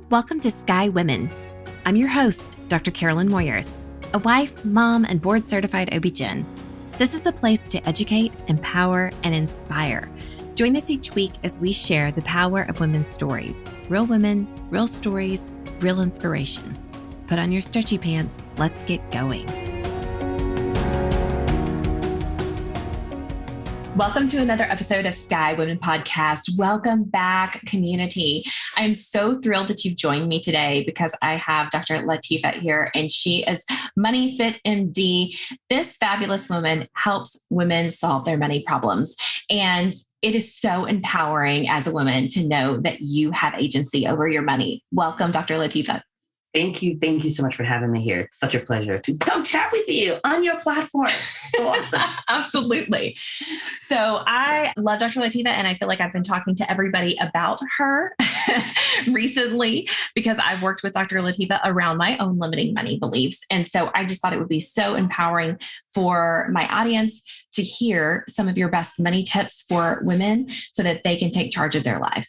Welcome to Sky Women. I'm your host, Dr. Carolyn Moyers, a wife, mom, and board-certified OBGYN. This is a place to educate, empower, and inspire. Join us each week as we share the power of women's stories. Real women, real stories, real inspiration. Put on your stretchy pants. Let's get going. Welcome to another episode of Sky Women Podcast. Welcome back, community. I'm so thrilled that you've joined me today because I have Dr. Latifat here, and she is Money Fit MD. This fabulous woman helps women solve their money problems. And it is so empowering as a woman to know that you have agency over your money. Welcome, Dr. Latifat. Thank you. Thank you so much for having me here. It's such a pleasure to come chat with you on your platform. So awesome. Absolutely. So I love Dr. Latifat, and I feel like I've been talking to everybody about her recently because I've worked with Dr. Latifat around my own limiting money beliefs. And so I just thought it would be so empowering for my audience to hear some of your best money tips for women so that they can take charge of their life.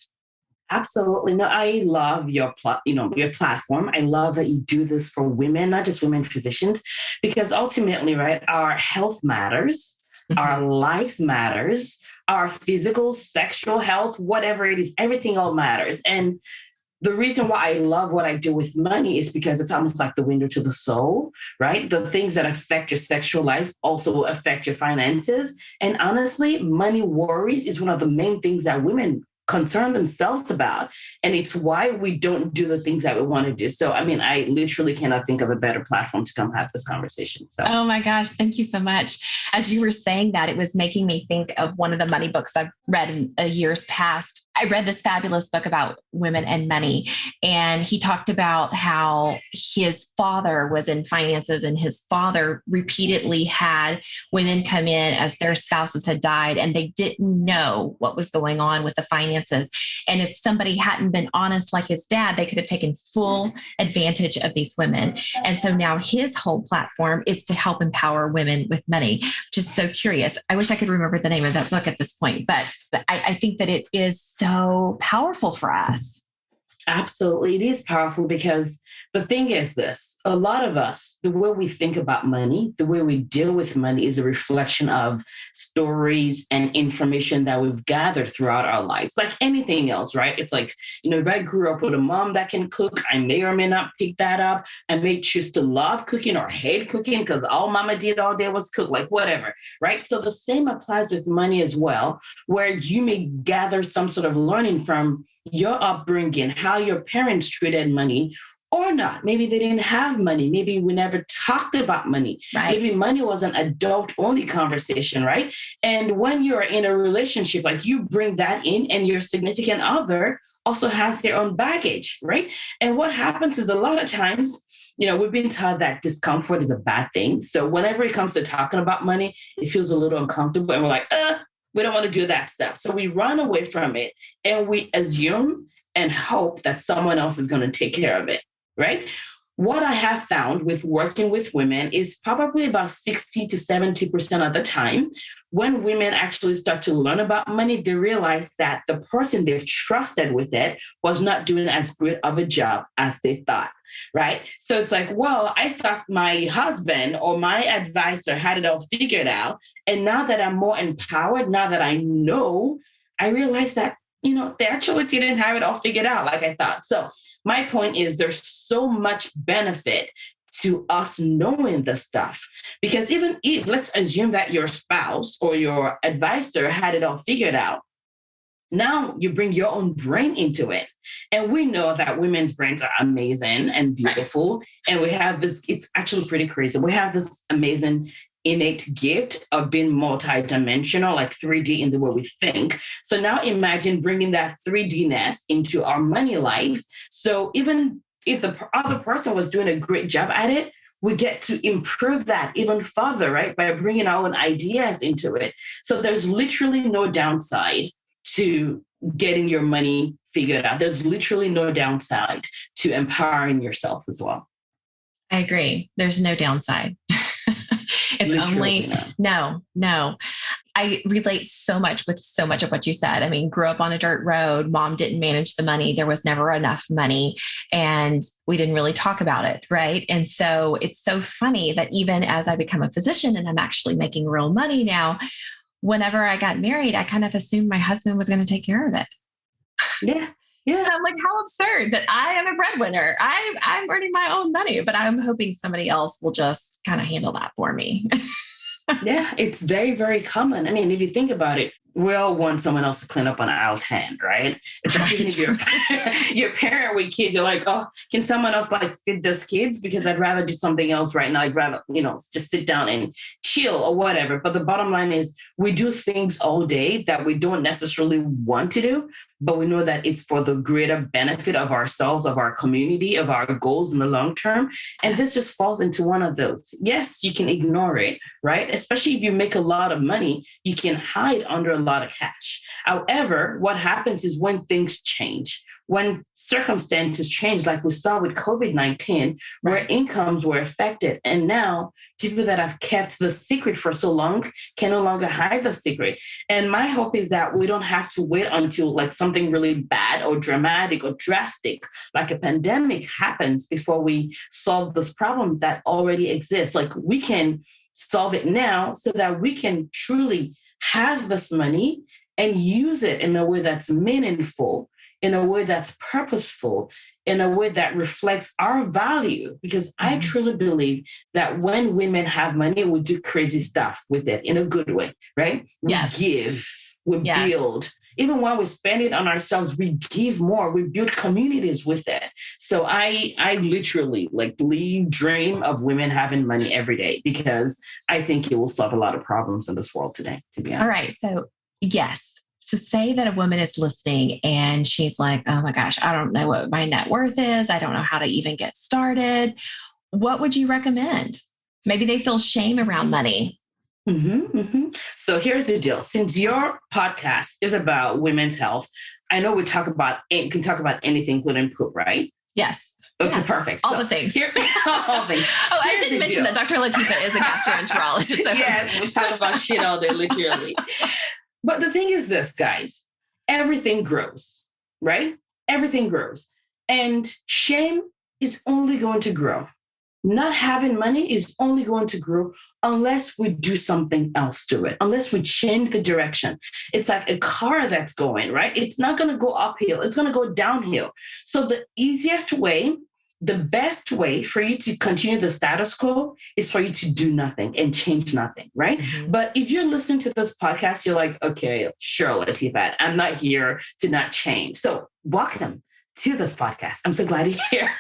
Absolutely. No, I love your platform. I love that you do this for women, not just women physicians, because ultimately, right, our health matters, our lives matters, our physical, sexual health, whatever it is, everything all matters. And the reason why I love what I do with money is because it's almost like the window to the soul, right? The things that affect your sexual life also affect your finances. And honestly, money worries is one of the main things that women concern themselves about. And it's why we don't do the things that we want to do. So, I literally cannot think of a better platform to come have this conversation. So, oh my gosh, thank you so much. As you were saying that, it was making me think of one of the money books I've read in years past. I read this fabulous book about women and money. And he talked about how his father was in finances, and his father repeatedly had women come in as their spouses had died, and they didn't know what was going on with the finances. And if somebody hadn't been honest like his dad, they could have taken full advantage of these women. And so now his whole platform is to help empower women with money. Just so curious. I wish I could remember the name of that book at this point, but I think that it is so powerful for us. Absolutely. It is powerful because the thing is this, a lot of us, the way we think about money, the way we deal with money is a reflection of stories and information that we've gathered throughout our lives, like anything else, right? It's like, if I grew up with a mom that can cook, I may or may not pick that up. I may choose to love cooking or hate cooking because all mama did all day was cook, like whatever, right? So the same applies with money as well, where you may gather some sort of learning from your upbringing, how your parents treated money or not. Maybe they didn't have money. Maybe we never talked about money. Right. Maybe money was an adult-only conversation, right? And when you're in a relationship, like you bring that in, and your significant other also has their own baggage, right? And what happens is a lot of times, we've been taught that discomfort is a bad thing. So whenever it comes to talking about money, it feels a little uncomfortable. And we're like, we don't want to do that stuff. So we run away from it, and we assume and hope that someone else is going to take care of it, right? What I have found with working with women is probably about 60 to 70% of the time, when women actually start to learn about money, they realize that the person they've trusted with it was not doing as great of a job as they thought. Right. So it's like, well, I thought my husband or my advisor had it all figured out. And now that I'm more empowered, now that I know, I realize that, they actually didn't have it all figured out like I thought. So my point is there's so much benefit to us knowing the stuff, because even if, let's assume that your spouse or your advisor had it all figured out, now you bring your own brain into it. And we know that women's brains are amazing and beautiful. Right. And we have this, it's actually pretty crazy. We have this amazing innate gift of being multidimensional, like 3D in the way we think. So now imagine bringing that 3D-ness into our money lives. So even if the other person was doing a great job at it, we get to improve that even further, right? By bringing our own ideas into it. So there's literally no downside to getting your money figured out. There's literally no downside to empowering yourself as well. I agree. There's no downside. It's literally only, no. I relate so much with so much of what you said. I mean, grew up on a dirt road. Mom didn't manage the money. There was never enough money and we didn't really talk about it. Right. And so it's so funny that even as I become a physician and I'm actually making real money now, whenever I got married, I kind of assumed my husband was going to take care of it. Yeah. Yeah. And I'm like, how absurd that I am a breadwinner. I'm earning my own money, but I'm hoping somebody else will just kind of handle that for me. Yeah, it's very, very common. I mean, if you think about it, we all want someone else to clean up on aisle 10, right? Right. Even if you're a parent with kids, you're like, oh, can someone else like feed those kids? Because I'd rather do something else right now. I'd rather, just sit down and chill or whatever. But the bottom line is we do things all day that we don't necessarily want to do, but we know that it's for the greater benefit of ourselves, of our community, of our goals in the long term. And this just falls into one of those. Yes, you can ignore it, right? Especially if you make a lot of money, you can hide under a lot of cash. However, what happens is when things change, when circumstances change, like we saw with COVID-19, where incomes were affected. And now people that have kept the secret for so long can no longer hide the secret. And my hope is that we don't have to wait until like something really bad or dramatic or drastic, like a pandemic happens before we solve this problem that already exists. Like we can solve it now so that we can truly have this money and use it in a way that's meaningful, in a way that's purposeful, in a way that reflects our value. Because I truly believe that when women have money, we do crazy stuff with it in a good way, right? Yes. We give, we build. Even when we spend it on ourselves, we give more, we build communities with it. So I literally dream of women having money every day because I think it will solve a lot of problems in this world today, to be honest. All right. So yes. So say that a woman is listening and she's like, oh my gosh, I don't know what my net worth is. I don't know how to even get started. What would you recommend? Maybe they feel shame around money. So here's the deal. Since your podcast is about women's health, I know we can talk about anything, including poop, right? Yes. Okay, yes. Perfect. All the things. All things. Oh, I didn't mention that Dr. Latifat is a gastroenterologist. So. Yes, we talk about shit all day, literally. But the thing is this, guys, everything grows, right? Everything grows. And shame is only going to grow. Not having money is only going to grow unless we do something else to it, unless we change the direction. It's like a car that's going, right? It's not going to go uphill. It's going to go downhill. So the easiest way, the best way for you to continue the status quo is for you to do nothing and change nothing, right? Mm-hmm. But if you're listening to this podcast, you're like, okay, sure, Latifat, I'm not here to not change. So welcome to this podcast. I'm so glad you're here.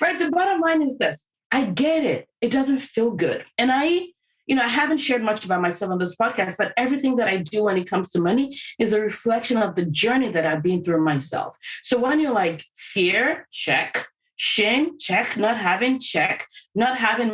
But the bottom line is this. I get it. It doesn't feel good. And I haven't shared much about myself on this podcast, but everything that I do when it comes to money is a reflection of the journey that I've been through myself. So when you're like fear, check, shame, check, not having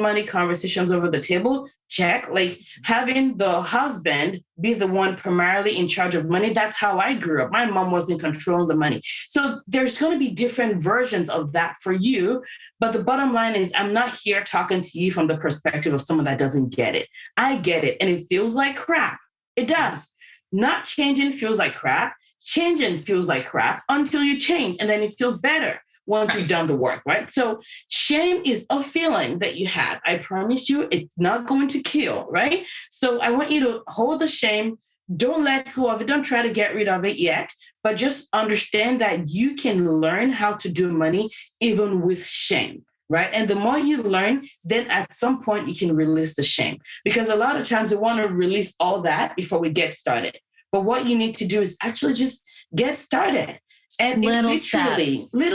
money conversations over the table, check, like having the husband be the one primarily in charge of money. That's how I grew up. My mom wasn't controlling the money. So there's going to be different versions of that for you. But the bottom line is I'm not here talking to you from the perspective of someone that doesn't get it. I get it. And it feels like crap. It does. Not changing feels like crap. Changing feels like crap until you change. And then it feels better once you've done the work, right? So shame is a feeling that you have. I promise you, it's not going to kill, right? So I want you to hold the shame. Don't let go of it. Don't try to get rid of it yet, but just understand that you can learn how to do money even with shame, right? And the more you learn, then at some point you can release the shame, because a lot of times we want to release all that before we get started. But what you need to do is actually just get started. And little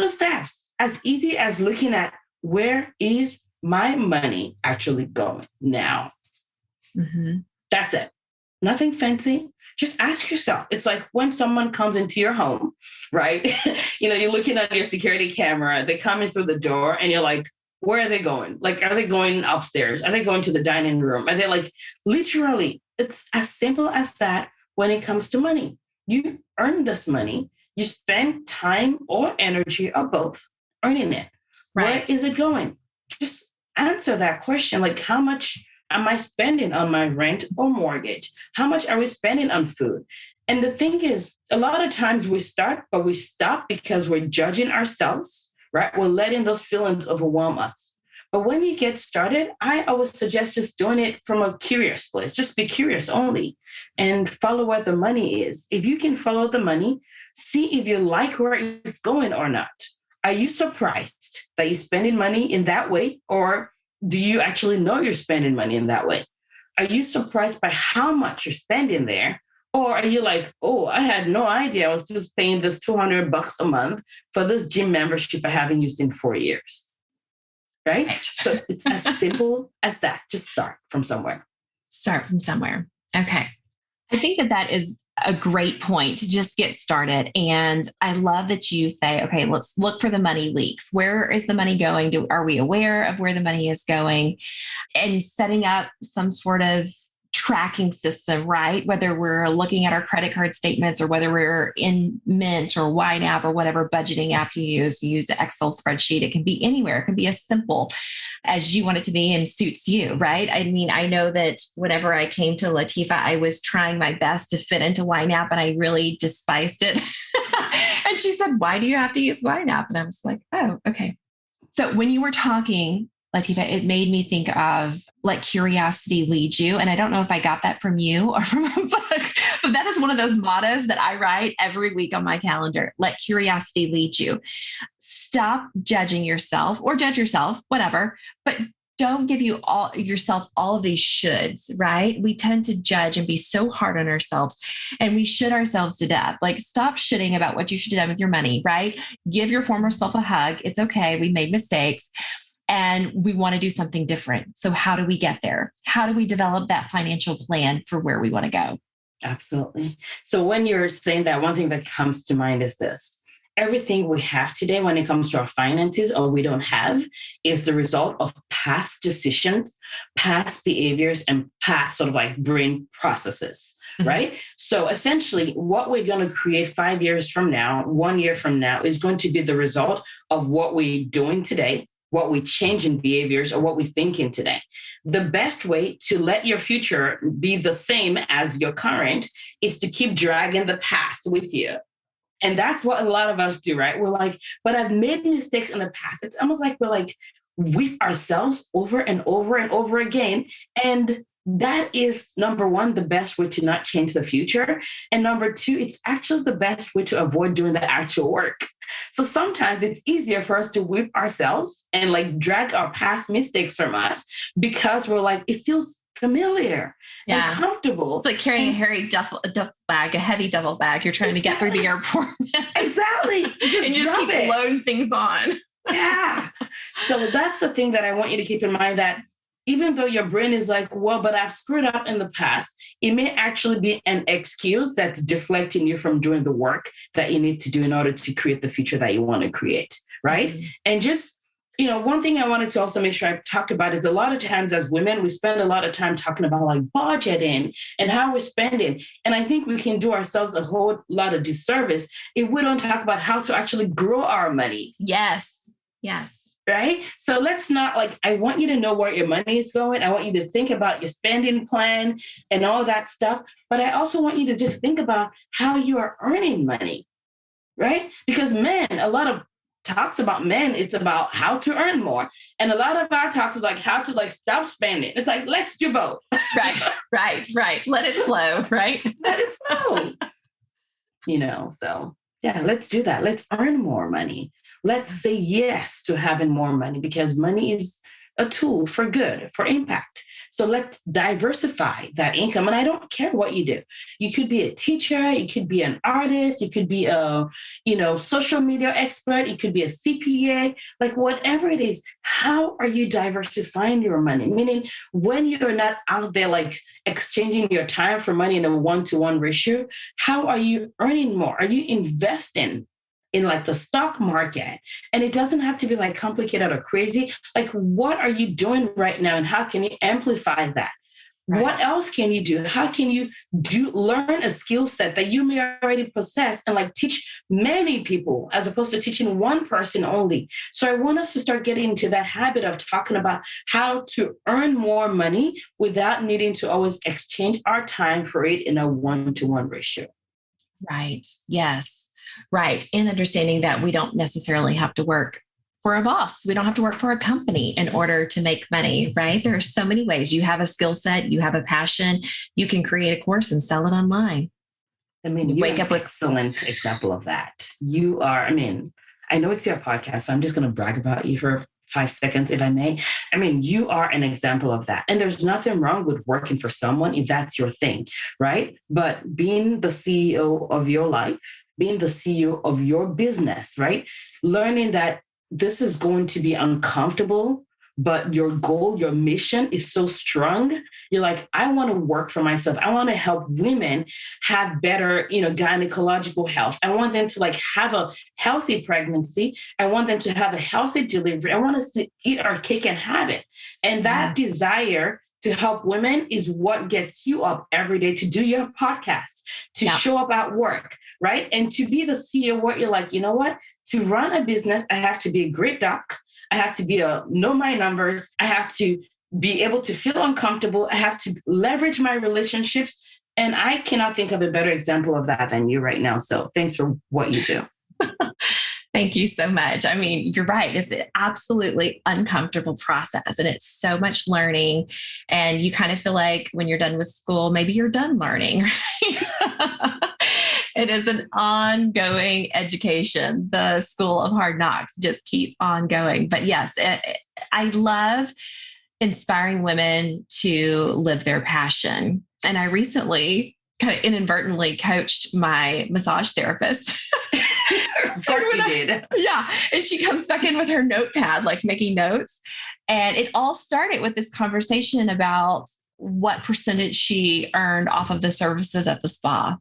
steps, as easy as looking at where is my money actually going now? Mm-hmm. That's it. Nothing fancy. Just ask yourself. It's like when someone comes into your home, right? You're looking at your security camera, they come in through the door and you're like, where are they going? Like, are they going upstairs? Are they going to the dining room? Are they like, literally, it's as simple as that when it comes to money. You earn this money. You spend time or energy or both earning it. Right. Where is it going? Just answer that question. Like, how much am I spending on my rent or mortgage? How much are we spending on food? And the thing is, a lot of times we start, but we stop because we're judging ourselves, right? We're letting those feelings overwhelm us. But when you get started, I always suggest just doing it from a curious place. Just be curious only and follow where the money is. If you can follow the money, see if you like where it's going or not. Are you surprised that you're spending money in that way? Or do you actually know you're spending money in that way? Are you surprised by how much you're spending there? Or are you like, oh, I had no idea. I was just paying this $200 a month for this gym membership I haven't used in 4 years. Right? So it's as simple as that. Just start from somewhere. Start from somewhere. Okay. I think that is a great point to just get started. And I love that you say, okay, let's look for the money leaks. Where is the money going? Are we aware of where the money is going? And setting up some sort of tracking system, right? Whether we're looking at our credit card statements or whether we're in Mint or YNAB or whatever budgeting app you use an Excel spreadsheet. It can be anywhere. It can be as simple as you want it to be and suits you, right? I mean, I know that whenever I came to Latifat, I was trying my best to fit into YNAB and I really despised it. And she said, why do you have to use YNAB? And I was like, oh, okay. So when you were talking, Latifat, it made me think of let curiosity lead you. And I don't know if I got that from you or from a book, but that is one of those mottos that I write every week on my calendar. Let curiosity lead you. Stop judging yourself or judge yourself, whatever, but don't give yourself all of these shoulds, right? We tend to judge and be so hard on ourselves and we should ourselves to death. Like stop shitting about what you should have done with your money, right? Give your former self a hug. It's okay. We made mistakes. And we want to do something different. So how do we get there? How do we develop that financial plan for where we want to go? Absolutely. So when you're saying that, one thing that comes to mind is this. Everything we have today when it comes to our finances or we don't have is the result of past decisions, past behaviors, and past sort of like brain processes, right? So essentially what we're going to create 5 years from now, 1 year from now is going to be the result of what we're doing today, what we change in behaviors or what we think in today. The best way to let your future be the same as your current is to keep dragging the past with you. And that's what a lot of us do, right? We're like, but I've made mistakes in the past. It's almost like we're like, whip ourselves over and over and over again. And that is, number one, the best way to not change the future. And number two, it's actually the best way to avoid doing the actual work. So sometimes it's easier for us to whip ourselves and like drag our past mistakes from us because we're like, it feels familiar and comfortable. It's like carrying a duffel bag, a heavy duffel bag. You're trying to get through the airport. Exactly. And just keep loading things on. Yeah. So that's the thing that I want you to keep in mind, that even though your brain is like, well, but I've screwed up in the past, it may actually be an excuse that's deflecting you from doing the work that you need to do in order to create the future that you want to create, right? Mm-hmm. And just, one thing I wanted to also make sure I talk about is a lot of times as women, we spend a lot of time talking about like budgeting and how we're spending. And I think we can do ourselves a whole lot of disservice if we don't talk about how to actually grow our money. Yes. Yes. Right? So let's not I want you to know where your money is going. I want you to think about your spending plan and all that stuff. But I also want you to just think about how you are earning money, right? Because a lot of talks about men, it's about how to earn more. And a lot of our talks is like how to stop spending. It's like, let's do both. Right. Let it flow, right? Let it flow. So yeah, let's do that. Let's earn more money. Let's say yes to having more money because money is a tool for good, for impact. So let's diversify that income. And I don't care what you do. You could be a teacher, you could be an artist, you could be a, social media expert, you could be a CPA, whatever it is, how are you diversifying your money? Meaning when you're not out there exchanging your time for money in a 1-to-1 ratio, how are you earning more? Are you investing in the stock market? And it doesn't have to be complicated or crazy. What are you doing right now and how can you amplify that? Right. What else can you do? How can you learn a skill set that you may already possess and like teach many people as opposed to teaching one person only? So I want us to start getting into that habit of talking about how to earn more money without needing to always exchange our time for it in a 1-to-1 ratio. Right. Yes. Right. And understanding that we don't necessarily have to work for a boss. We don't have to work for a company in order to make money, right? There are so many ways. You have a skill set, you have a passion, you can create a course and sell it online. I mean, you wake up with excellent example of that. You are, I mean, I know it's your podcast, but I'm just going to brag about you for 5 seconds, if I may. I mean, you are an example of that. And there's nothing wrong with working for someone if that's your thing, right? But being the CEO of your life, being the CEO of your business, right? Learning that this is going to be uncomfortable, but your goal, your mission is so strong. You're like, I want to work for myself. I want to help women have better, gynecological health. I want them to like have a healthy pregnancy. I want them to have a healthy delivery. I want us to eat our cake and have it. And that desire to help women is what gets you up every day to do your podcast, to show up at work, right? And to be the CEO where you're like, you know what? To run a business, I have to be a great doc. I have to know my numbers. I have to be able to feel uncomfortable. I have to leverage my relationships. And I cannot think of a better example of that than you right now. So thanks for what you do. Thank you so much. I mean, you're right. It's an absolutely uncomfortable process and it's so much learning. And you kind of feel like when you're done with school, maybe you're done learning, right? It is an ongoing education. The school of hard knocks just keep on going. But yes, I love inspiring women to live their passion. And I recently kind of inadvertently coached my massage therapist. Of course you did. Yeah. And she comes back in with her notepad, like making notes. And it all started with this conversation about what percentage she earned off of the services at the spa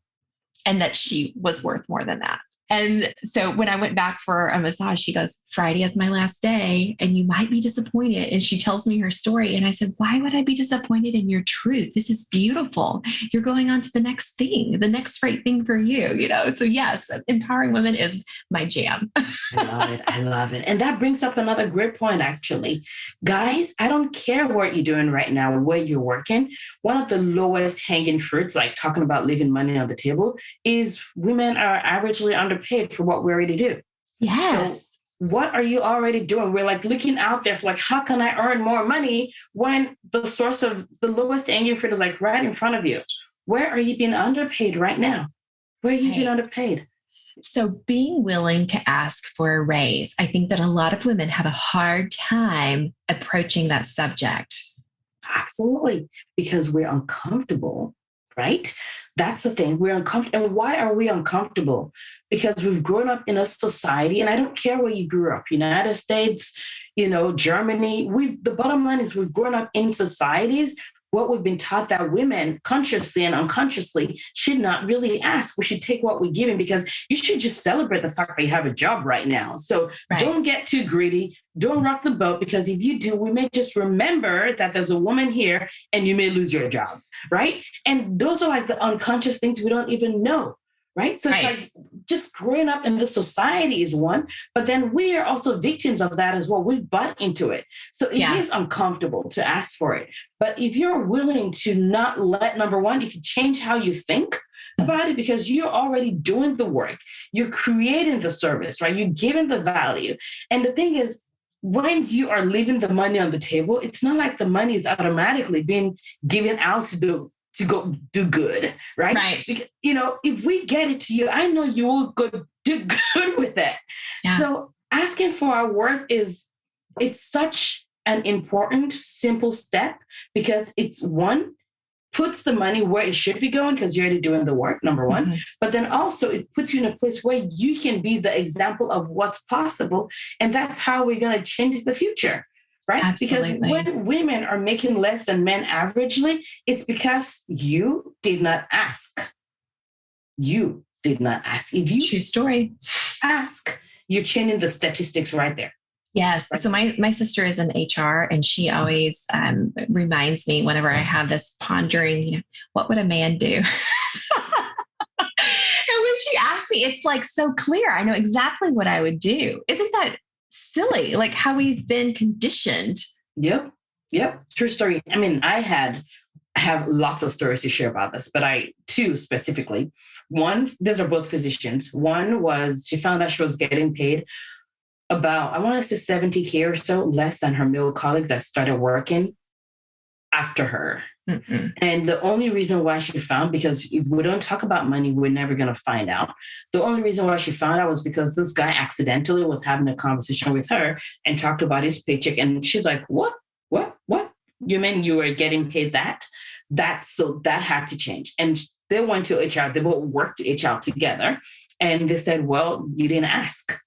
and that she was worth more than that. And so when I went back for a massage, she goes, Friday is my last day and you might be disappointed. And she tells me her story. And I said, why would I be disappointed in your truth? This is beautiful. You're going on to the next thing, the next right thing for you, So yes, empowering women is my jam. I love it. And that brings up another great point, actually. Guys, I don't care what you're doing right now, where you're working. One of the lowest hanging fruits, like talking about leaving money on the table, is women are averagely underpaid for what we already do. Yes. So what are you already doing? We're like looking out there for like, how can I earn more money when the source of the lowest hanging fruit is like right in front of you? Where are you being underpaid right now? Where are you being underpaid? So being willing to ask for a raise, I think that a lot of women have a hard time approaching that subject. Absolutely. Because we're uncomfortable, right? That's the thing. We're uncomfortable. And why are we uncomfortable? Because we've grown up in a society, and I don't care where you grew up, United States, Germany. The bottom line is we've grown up in societies what we've been taught that women consciously and unconsciously should not really ask. We should take what we're given because you should just celebrate the fact that you have a job right now. So Don't get too greedy. Don't rock the boat, because if you do, we may just remember that there's a woman here and you may lose your job, right? And those are like the unconscious things we don't even know. Right. So it's like just growing up in this society is one, but then we are also victims of that as well. We've bought into it. So it is uncomfortable to ask for it. But if you're willing to not let, number one, you can change how you think about it because you're already doing the work. You're creating the service, right? You're giving the value. And the thing is, when you are leaving the money on the table, it's not like the money is automatically being given out to go do good, right? Right. Because, if we get it to you, I know you will go do good with it. Yeah. So asking for our worth it's such an important, simple step because it's one, puts the money where it should be going because you're already doing the work, number one. Mm-hmm. But then also it puts you in a place where you can be the example of what's possible. And that's how we're going to change the future. Right? Absolutely. Because when women are making less than men averagely, it's because you did not ask. You did not ask. If you true story ask, you're changing the statistics right there. Yes. Right? So my sister is in HR, and she always reminds me whenever I have this pondering, what would a man do? And when she asks me, it's like so clear. I know exactly what I would do. Isn't that silly? Like how we've been conditioned. Yep. Yep. True story. I mean, I have lots of stories to share about this, but two specifically. One, these are both physicians. One was she found out she was getting paid about, I want to say 70K or so less than her male colleague that started working after her. Mm-hmm. And the only reason why she found, because if we don't talk about money, we're never going to find out. The only reason why she found out was because this guy accidentally was having a conversation with her and talked about his paycheck. And she's like, what? You mean you were getting paid that? So that had to change. And they went to HR. They both worked to HR together. And they said, well, you didn't ask.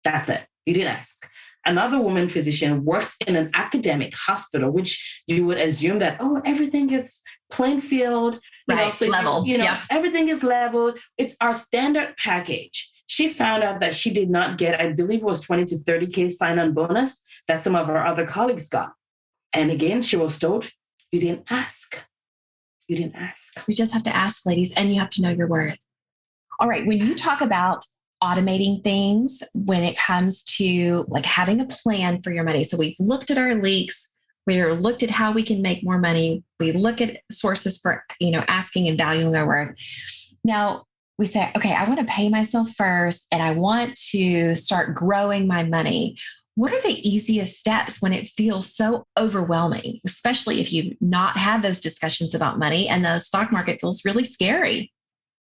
That's it. You didn't ask. Another woman physician works in an academic hospital, which you would assume that, everything is plain field, right? So level. Yep. Everything is level. It's our standard package. She found out that she did not get, I believe it was 20 to 30K sign-on bonus that some of her other colleagues got. And again, she was told, you didn't ask. You didn't ask. We just have to ask, ladies, and you have to know your worth. All right. When you talk about automating things, when it comes to like having a plan for your money. So we've looked at our leaks. We've looked at how we can make more money. We look at sources for, asking and valuing our worth. Now we say, okay, I want to pay myself first and I want to start growing my money. What are the easiest steps when it feels so overwhelming, especially if you've not had those discussions about money and the stock market feels really scary?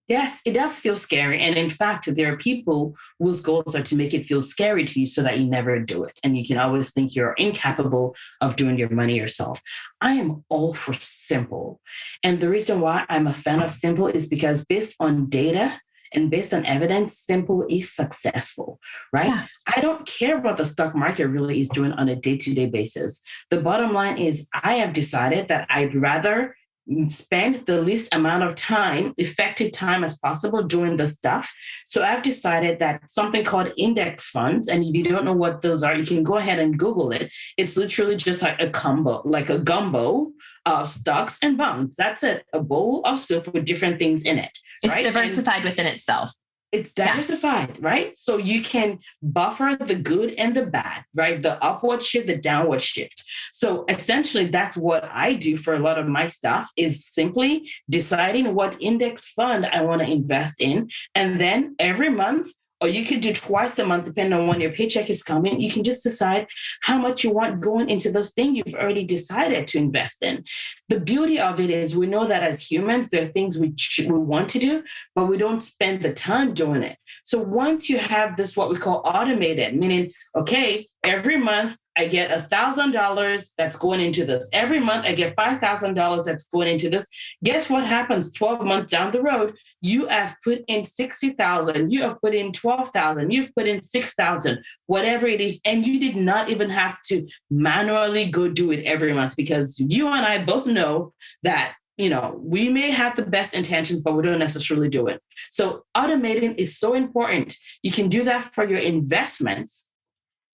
Yes, it does feel scary. And in fact, there are people whose goals are to make it feel scary to you so that you never do it. And you can always think you're incapable of doing your money yourself. I am all for simple. And the reason why I'm a fan of simple is because based on data and based on evidence, simple is successful, right? Yeah. I don't care what the stock market really is doing on a day-to-day basis. The bottom line is I have decided that I'd rather spend the least amount of time, effective time as possible doing the stuff. So I've decided that something called index funds, and if you don't know what those are, you can go ahead and Google it. It's literally just like a combo, like a gumbo of stocks and bonds. That's it, a bowl of soup with different things in it. It's right? diversified within itself. It's diversified, right? So you can buffer the good and the bad, right? The upward shift, the downward shift. So essentially, that's what I do for a lot of my stuff is simply deciding what index fund I want to invest in. And then every month, or you could do twice a month, depending on when your paycheck is coming, you can just decide how much you want going into this thing you've already decided to invest in. The beauty of it is we know that as humans, there are things we want to do, but we don't spend the time doing it. So once you have this, what we call automated, meaning, okay, every month I get $1,000 that's going into this. Every month I get $5,000 that's going into this. Guess what happens 12 months down the road? You have put in 60,000. You have put in 12,000. You've put in 6,000, whatever it is. And you did not even have to manually go do it every month because you and I both know that we may have the best intentions, but we don't necessarily do it. So automating is so important. You can do that for your investments.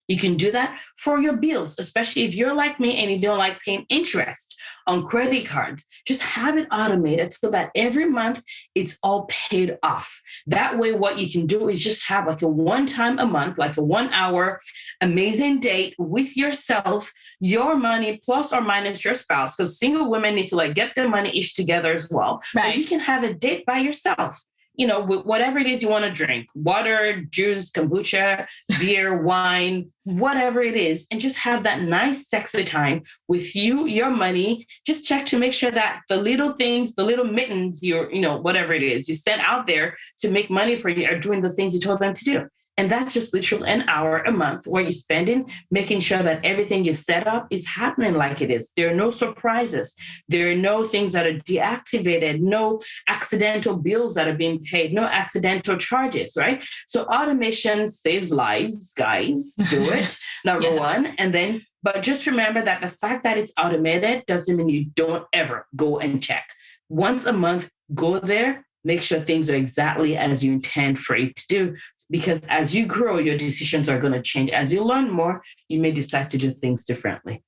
You can do that for your bills, especially if you're like me and you don't like paying interest on credit cards. Just have it automated so that every month it's all paid off. That way, what you can do is just have like a one time a month, like a 1 hour amazing date with yourself, your money plus or minus your spouse, because single women need to like get their money each together as well. Right. But you can have a date by yourself. Whatever it is you want to drink, water, juice, kombucha, beer, wine, whatever it is, and just have that nice, sexy time with you, your money. Just check to make sure that the little things, the little mittens, whatever it is you sent out there to make money for you are doing the things you told them to do. And that's just literally an hour a month where you're spending, making sure that everything you set up is happening like it is. There are no surprises. There are no things that are deactivated, no accidental bills that are being paid, no accidental charges, right? So automation saves lives, guys. Do it, number one. And then, but just remember that the fact that it's automated doesn't mean you don't ever go and check. Once a month, go there, make sure things are exactly as you intend for it to do. because as you grow, your decisions are going to change. As you learn more, you may decide to do things differently.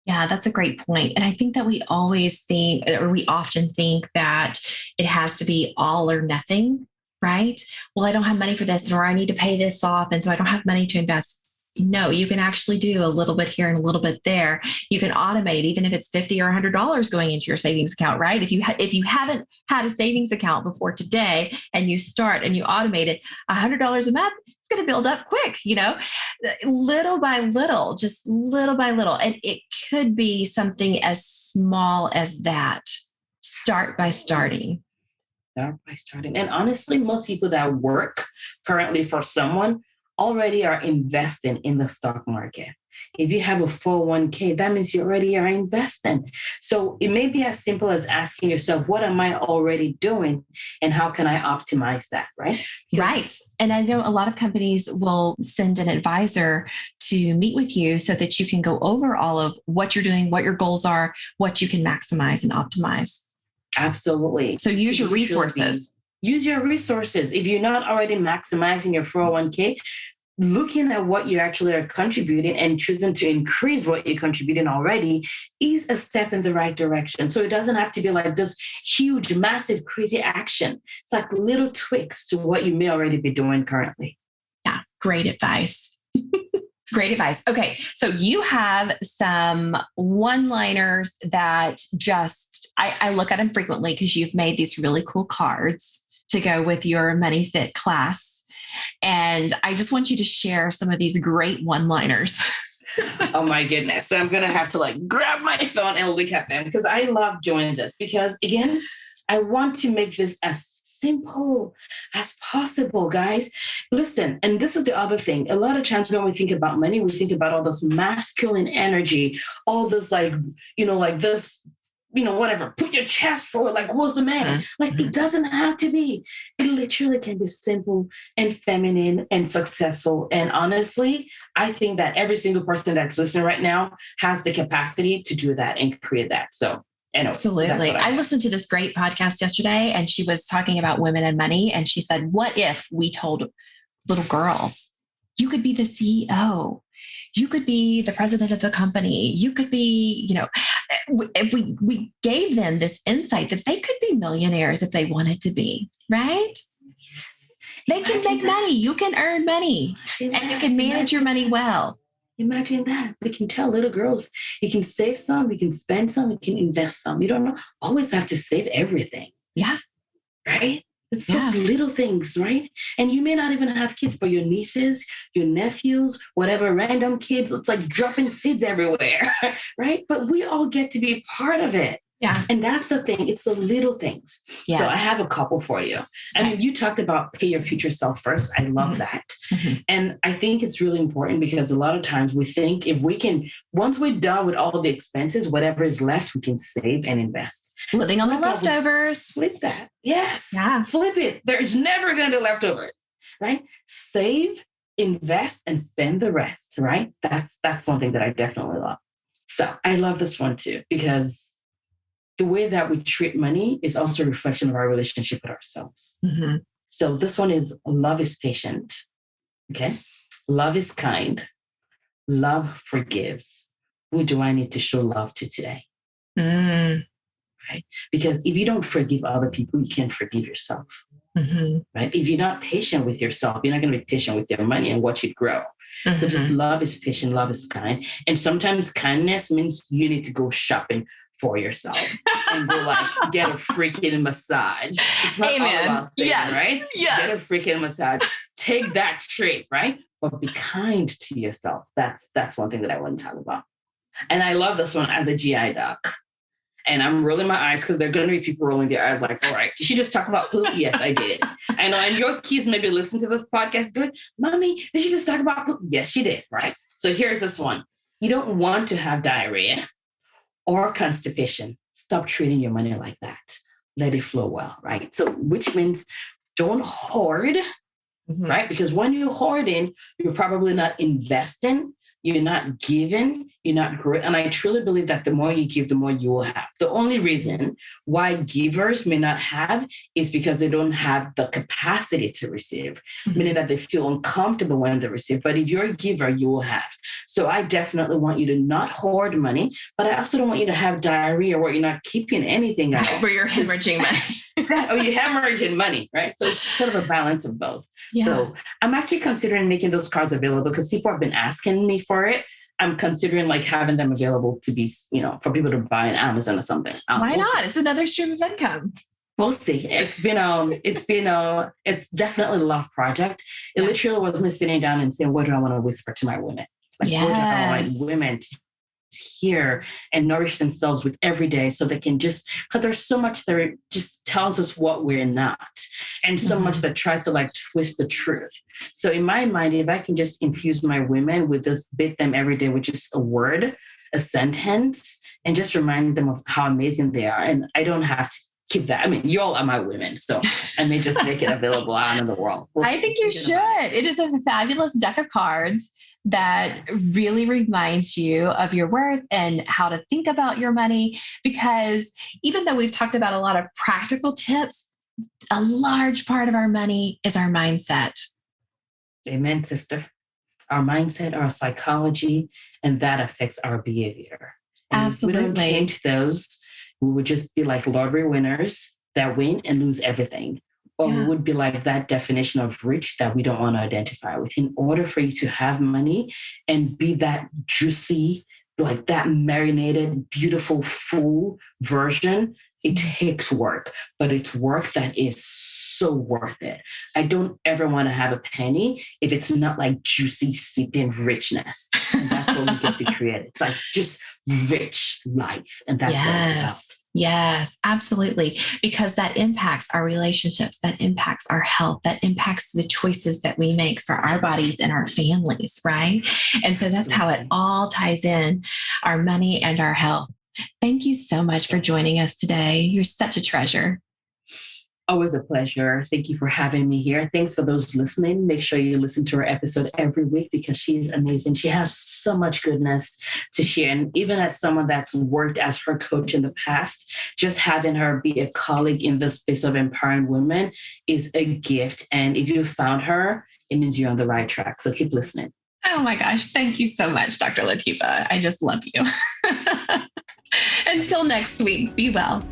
Yeah, that's a great point. And I think that we often think that it has to be all or nothing, right? Well, I don't have money for this, or I need to pay this off, and so I don't have money to invest. No, you can actually do a little bit here and a little bit there. You can automate, even if it's $50 or $100 going into your savings account, right? If you haven't had a savings account before today and you start and you automate it, $100 a month, it's going to build up quick, little by little, just little by little. And it could be something as small as that. Start by starting. And honestly, most people that work currently for someone already are investing in the stock market. If you have a 401k, that means you already are investing. So it may be as simple as asking yourself, what am I already doing and how can I optimize that, right? Right. And I know a lot of companies will send an advisor to meet with you so that you can go over all of what you're doing, what your goals are, what you can maximize and optimize. Absolutely. So use your resources. Use your resources. If you're not already maximizing your 401k, looking at what you actually are contributing and choosing to increase what you're contributing already is a step in the right direction. So it doesn't have to be like this huge, massive, crazy action. It's like little tweaks to what you may already be doing currently. Yeah, great advice. Great advice. Okay, so you have some one-liners that I look at them frequently because you've made these really cool cards to go with your Money Fit class. And I just want you to share some of these great one-liners. Oh my goodness. So I'm going to have to grab my phone and look at them because I love doing this because again, I want to make this as simple as possible, guys. Listen, and this is the other thing. A lot of times when we think about money, we think about all this masculine energy, all this this, whatever, put your chest forward, what's the man? Mm-hmm. It doesn't have to be. It literally can be simple and feminine and successful. And honestly, I think that every single person that's listening right now has the capacity to do that and create that. So anyways, absolutely. I listened to this great podcast yesterday and she was talking about women and money. And she said, what if we told little girls, you could be the CEO? You could be the president of the company. You could be, if we gave them this insight that they could be millionaires if they wanted to be, right? Yes. They can make money. You can earn money and you can manage your money well. Imagine that. We can tell little girls, you can save some, you can spend some, you can invest some. You don't always have to save everything. Yeah. Right? It's just little things, right? And you may not even have kids, but your nieces, your nephews, whatever, random kids, it's like dropping seeds everywhere, right? But we all get to be part of it. Yeah. And that's the thing. It's the little things. Yes. So I have a couple for you. Okay. I mean, you talked about pay your future self first. I love that. Mm-hmm. And I think it's really important because a lot of times we think if we can, once we're done with all the expenses, whatever is left, we can save and invest. Living on the leftovers. Flip that. Yes. Yeah. Flip it. There's never going to be leftovers, right? Save, invest, and spend the rest, right? That's one thing that I definitely love. So I love this one too, because the way that we treat money is also a reflection of our relationship with ourselves. Mm-hmm. So this one is love is patient. Okay. Love is kind. Love forgives. Who do I need to show love to today? Right? Because if you don't forgive other people, you can't forgive yourself. Mm-hmm. Right? If you're not patient with yourself, you're not going to be patient with your money and watch it grow. Mm-hmm. So just love is patient, love is kind. And sometimes kindness means you need to go shopping for yourself and go get a freaking massage. It's not all about saving, right? Yes. Get a freaking massage. Take that trip, right? But be kind to yourself. That's one thing that I want to talk about. And I love this one as a GI doc. And I'm rolling my eyes because there are going to be people rolling their eyes like, all right, did she just talk about poop? Yes, I did. I know. And your kids maybe listen to this podcast going, Mommy, did she just talk about poop? Yes, she did. Right. So here's this one. You don't want to have diarrhea or constipation. Stop treating your money like that. Let it flow well. Right. So which means don't hoard. Mm-hmm. Right. Because when you're hoarding, you're probably not investing. you're not giving, you're not growing. And I truly believe that the more you give, the more you will have. The only reason why givers may not have is because they don't have the capacity to receive, meaning that they feel uncomfortable when they receive. But if you're a giver, you will have. So I definitely want you to not hoard money, but I also don't want you to have diarrhea where you're not keeping anything out. Where you're hemorrhaging money. Or you're hemorrhaging money, right? So it's sort of a balance of both. Yeah. So I'm actually considering making those cards available because people have been asking me for it. I'm considering like having them available to be, for people to buy on Amazon or something. Why not? It's another stream of income. We'll see. It's definitely a love project. It literally was me sitting down and saying, what do I want to whisper to my women? What do I want women to hear and nourish themselves with every day so they can because there's so much that just tells us what we're not and so much that tries to like twist the truth. So in my mind, if I can just infuse my women with this bit them every day with just a word, a sentence, and just remind them of how amazing they are. And I don't have to keep that. I mean, you all are my women, so I may just make it available out in the world. I think you should. It is a fabulous deck of cards that really reminds you of your worth and how to think about your money. Because even though we've talked about a lot of practical tips, a large part of our money is our mindset. Amen, sister. Our mindset, our psychology, and that affects our behavior. And absolutely. If we don't change those, we would just be like lottery winners that win and lose everything. Or we would be like that definition of rich that we don't want to identify with. In order for you to have money and be that juicy, like that marinated, beautiful, full version, it takes work, but it's work that is so worth it. I don't ever want to have a penny if it's not like juicy, sipping richness. And that's what we get to create. It's like just rich life. And that's what it's about. Yes, absolutely. Because that impacts our relationships, that impacts our health, that impacts the choices that we make for our bodies and our families, right? And so that's how it all ties in, our money and our health. Thank you so much for joining us today. You're such a treasure. Always a pleasure. Thank you for having me here. Thanks for those listening. Make sure you listen to her episode every week because she's amazing. She has so much goodness to share. And even as someone that's worked as her coach in the past, just having her be a colleague in the space of empowering women is a gift. And if you found her, it means you're on the right track. So keep listening. Oh my gosh. Thank you so much, Dr. Latifat. I just love you. Until next week, be well.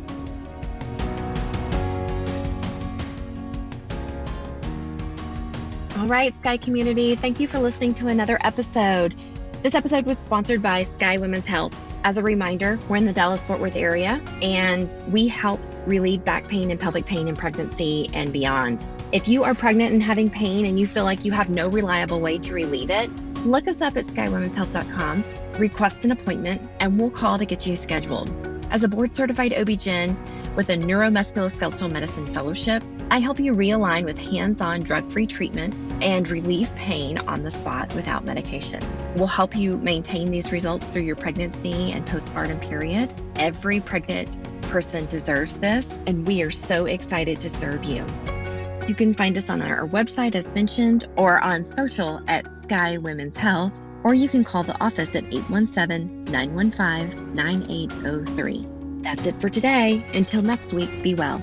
All right, Sky community, thank you for listening to another episode. This episode was sponsored by Sky Women's Health. As a reminder, we're in the Dallas-Fort Worth area, and we help relieve back pain and pelvic pain in pregnancy and beyond. If you are pregnant and having pain and you feel like you have no reliable way to relieve it, look us up at skywomenshealth.com, request an appointment, and we'll call to get you scheduled. As a board-certified OB-GYN with a Neuromusculoskeletal Medicine Fellowship, I help you realign with hands-on drug-free treatment and relieve pain on the spot without medication. We'll help you maintain these results through your pregnancy and postpartum period. Every pregnant person deserves this, and we are so excited to serve you. You can find us on our website, as mentioned, or on social at Sky Women's Health, or you can call the office at 817-915-9803. That's it for today. Until next week, be well.